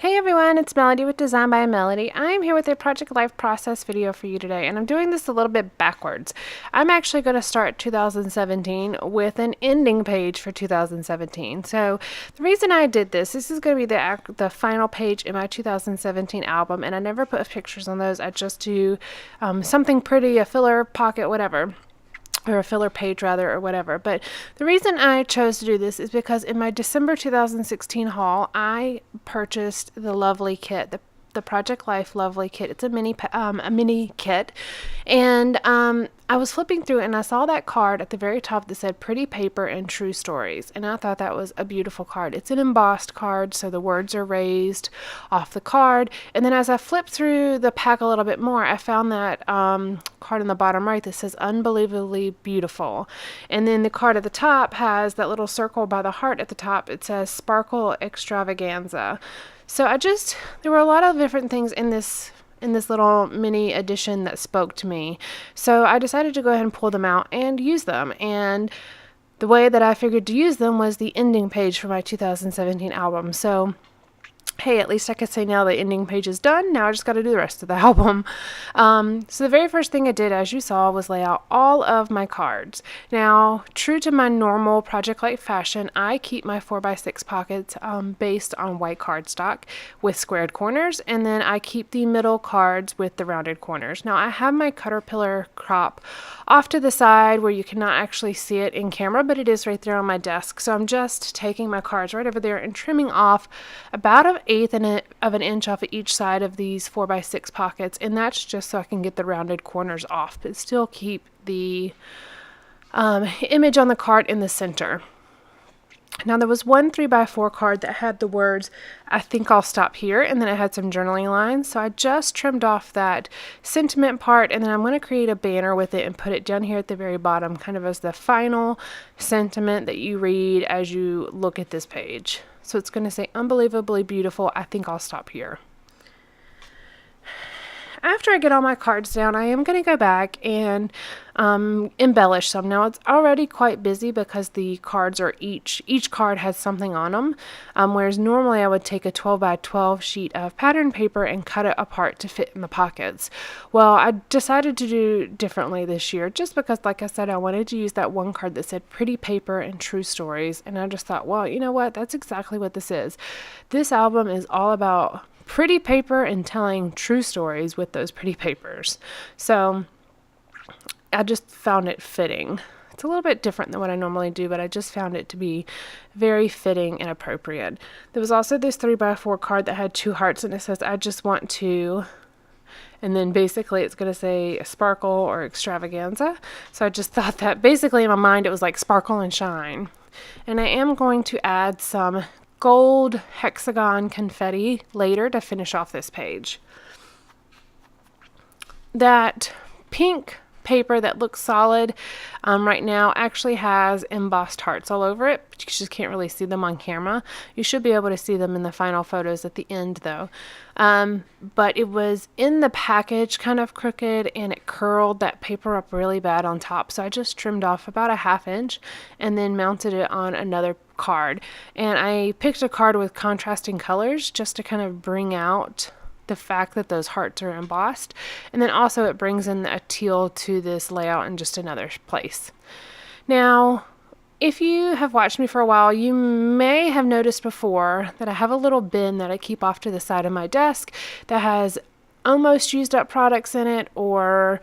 Hey everyone, it's Melody with Design by Melody. I'm here with a project life process video for you today, and I'm doing this a little bit backwards. I'm actually going to start 2017 with an ending page for 2017. So the reason I did this is going to be the final page in my 2017 album, and I never put pictures on those. I just do something pretty, a filler pocket, whatever. Or a filler page rather, or whatever. But the reason I chose to do this is because in my December 2016 haul, I purchased the Lovely kit, the Project Life Lovely kit. It's a mini kit, and I was flipping through and I saw that card at the very top that said "Pretty Paper and True Stories," and I thought that was a beautiful card. It's an embossed card, so the words are raised off the card. And then as I flipped through the pack a little bit more, I found that card on the bottom right that says "Unbelievably Beautiful," and then the card at the top has that little circle by the heart at the top. It says "Sparkle Extravaganza." So there were a lot of different things in this little mini edition that spoke to me. So I decided to go ahead and pull them out and use them. And the way that I figured to use them was the ending page for my 2017 album. So hey, at least I could say now the ending page is done. Now I just got to do the rest of the album. So the very first thing I did, as you saw, was lay out all of my cards. Now, true to my normal Project Life fashion, I keep my 4x6 pockets based on white cardstock with squared corners, and then I keep the middle cards with the rounded corners. Now, I have my Caterpillar crop off to the side where you cannot actually see it in camera, but it is right there on my desk. So I'm just taking my cards right over there and trimming off about an eighth of an inch off of each side of these 4x6 pockets, and that's just so I can get the rounded corners off, but still keep the image on the card in the center. Now there was one 3x4 card that had the words, "I think I'll stop here," and then it had some journaling lines. So I just trimmed off that sentiment part, and then I'm going to create a banner with it and put it down here at the very bottom, kind of as the final sentiment that you read as you look at this page. So it's going to say, "Unbelievably beautiful, I think I'll stop here." After I get all my cards down, I am going to go back and embellish some. Now it's already quite busy because the cards are each card has something on them, whereas normally I would take a 12x12 sheet of pattern paper and cut it apart to fit in the pockets. Well, I decided to do differently this year just because, like I said, I wanted to use that one card that said "Pretty Paper and True Stories," and I just thought, well, you know what, that's exactly what this is. This album is all about pretty paper and telling true stories with those pretty papers. So I just found it fitting. It's a little bit different than what I normally do, but I just found it to be very fitting and appropriate. There was also this 3x4 card that had two hearts, and it says, "I just want to," and then basically it's going to say "Sparkle" or "Extravaganza." So I just thought that basically in my mind it was like sparkle and shine. And I am going to add some gold hexagon confetti later to finish off this page. That pink paper that looks solid right now actually has embossed hearts all over it, but you just can't really see them on camera. You should be able to see them in the final photos at the end though. But it was in the package kind of crooked, and it curled that paper up really bad on top, so I just trimmed off about a 1/2 inch and then mounted it on another card. And I picked a card with contrasting colors just to kind of bring out the fact that those hearts are embossed, and then also it brings in a teal to this layout in just another place. Now, if you have watched me for a while, you may have noticed before that I have a little bin that I keep off to the side of my desk that has almost used up products in it, or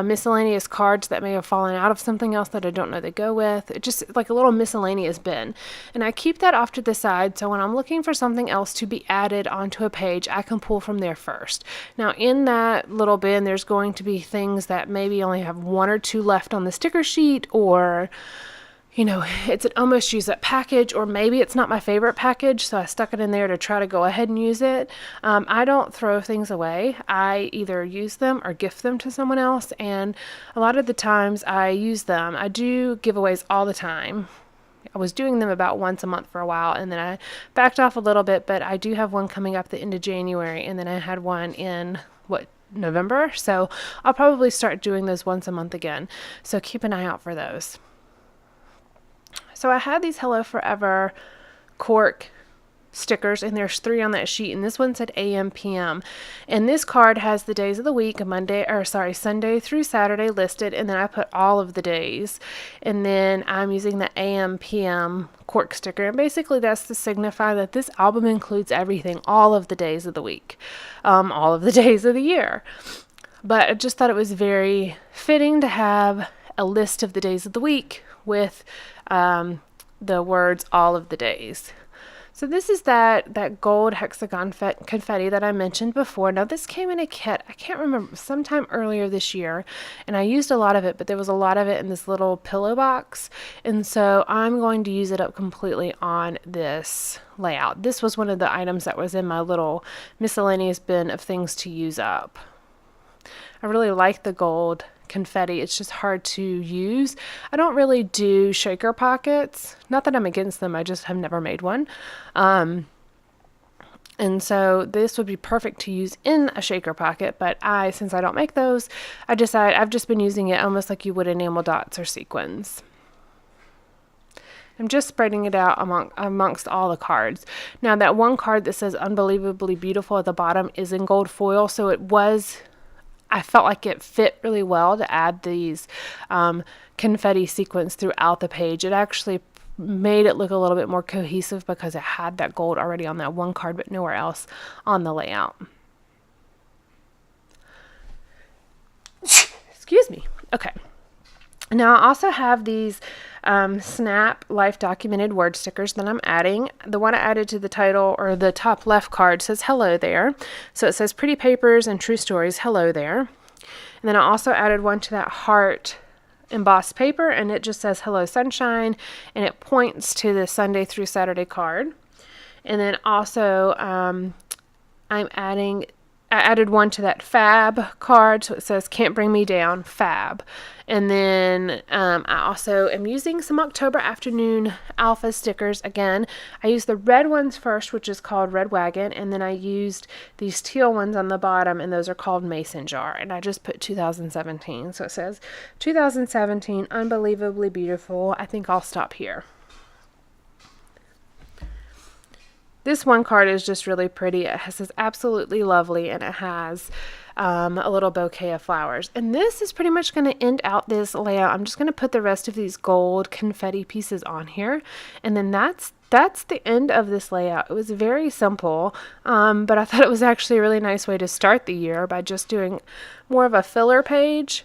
miscellaneous cards that may have fallen out of something else that I don't know they go with. It's just like a little miscellaneous bin. And I keep that off to the side, so when I'm looking for something else to be added onto a page, I can pull from there first. Now in that little bin, there's going to be things that maybe only have 1 or 2 left on the sticker sheet, or you know, it's an almost used up package, or maybe it's not my favorite package, so I stuck it in there to try to go ahead and use it. I don't throw things away. I either use them or gift them to someone else, and a lot of the times I use them. I do giveaways all the time. I was doing them about once a month for a while, and then I backed off a little bit, but I do have one coming up at the end of January, and then I had one in, November? So I'll probably start doing those once a month again, so keep an eye out for those. So I had these Hello Forever Cork stickers, and there's 3 on that sheet, and this one said AM PM, and this card has the days of the week, Sunday through Saturday listed, and then I put all of the days, and then I'm using the AM PM cork sticker, and basically that's to signify that this album includes everything, all of the days of the week, all of the days of the year. But I just thought it was very fitting to have a list of the days of the week with the words all of the days. So this is that gold hexagon confetti that I mentioned before. Now this came in a kit, I can't remember, sometime earlier this year, and I used a lot of it, but there was a lot of it in this little pillow box, and so I'm going to use it up completely on this layout. This was one of the items that was in my little miscellaneous bin of things to use up. I really like the gold confetti. It's just hard to use. I don't really do shaker pockets. Not that I'm against them, I just have never made one. And so this would be perfect to use in a shaker pocket, but since I don't make those, I've just been using it almost like you would enamel dots or sequins. I'm just spreading it out amongst all the cards. Now that one card that says Unbelievably Beautiful at the bottom is in gold foil, so I felt like it fit really well to add these confetti sequins throughout the page. It actually made it look a little bit more cohesive because it had that gold already on that one card but nowhere else on the layout. Excuse me. Okay. Now I also have these Snap Life Documented word stickers that I'm adding. The one I added to the title, or the top left card, says hello there. So it says pretty papers and true stories, hello there. And then I also added one to that heart embossed paper, and it just says hello sunshine, and it points to the Sunday through Saturday card. And then also I added one to that fab card, so it says can't bring me down, fab. And then I also am using some October Afternoon Alpha stickers again. I used the red ones first, which is called Red Wagon, and then I used these teal ones on the bottom, and those are called Mason Jar, and I just put 2017. So it says 2017, Unbelievably Beautiful. I think I'll stop here. This one card is just really pretty. It says absolutely lovely, and it has a little bouquet of flowers. And this is pretty much going to end out this layout. I'm just going to put the rest of these gold confetti pieces on here, and then that's the end of this layout. It was very simple, but I thought it was actually a really nice way to start the year by just doing more of a filler page.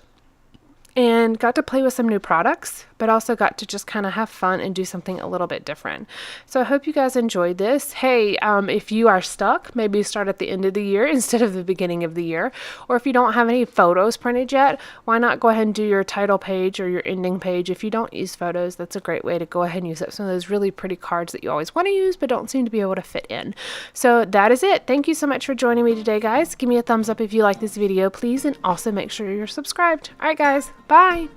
And got to play with some new products, but also got to just kind of have fun and do something a little bit different. So I hope you guys enjoyed this. Hey, if you are stuck, maybe start at the end of the year instead of the beginning of the year. Or if you don't have any photos printed yet, why not go ahead and do your title page or your ending page? If you don't use photos, that's a great way to go ahead and use up some of those really pretty cards that you always want to use but don't seem to be able to fit in. So that is it. Thank you so much for joining me today, guys. Give me a thumbs up if you like this video, please, and also make sure you're subscribed. All right, guys. Bye.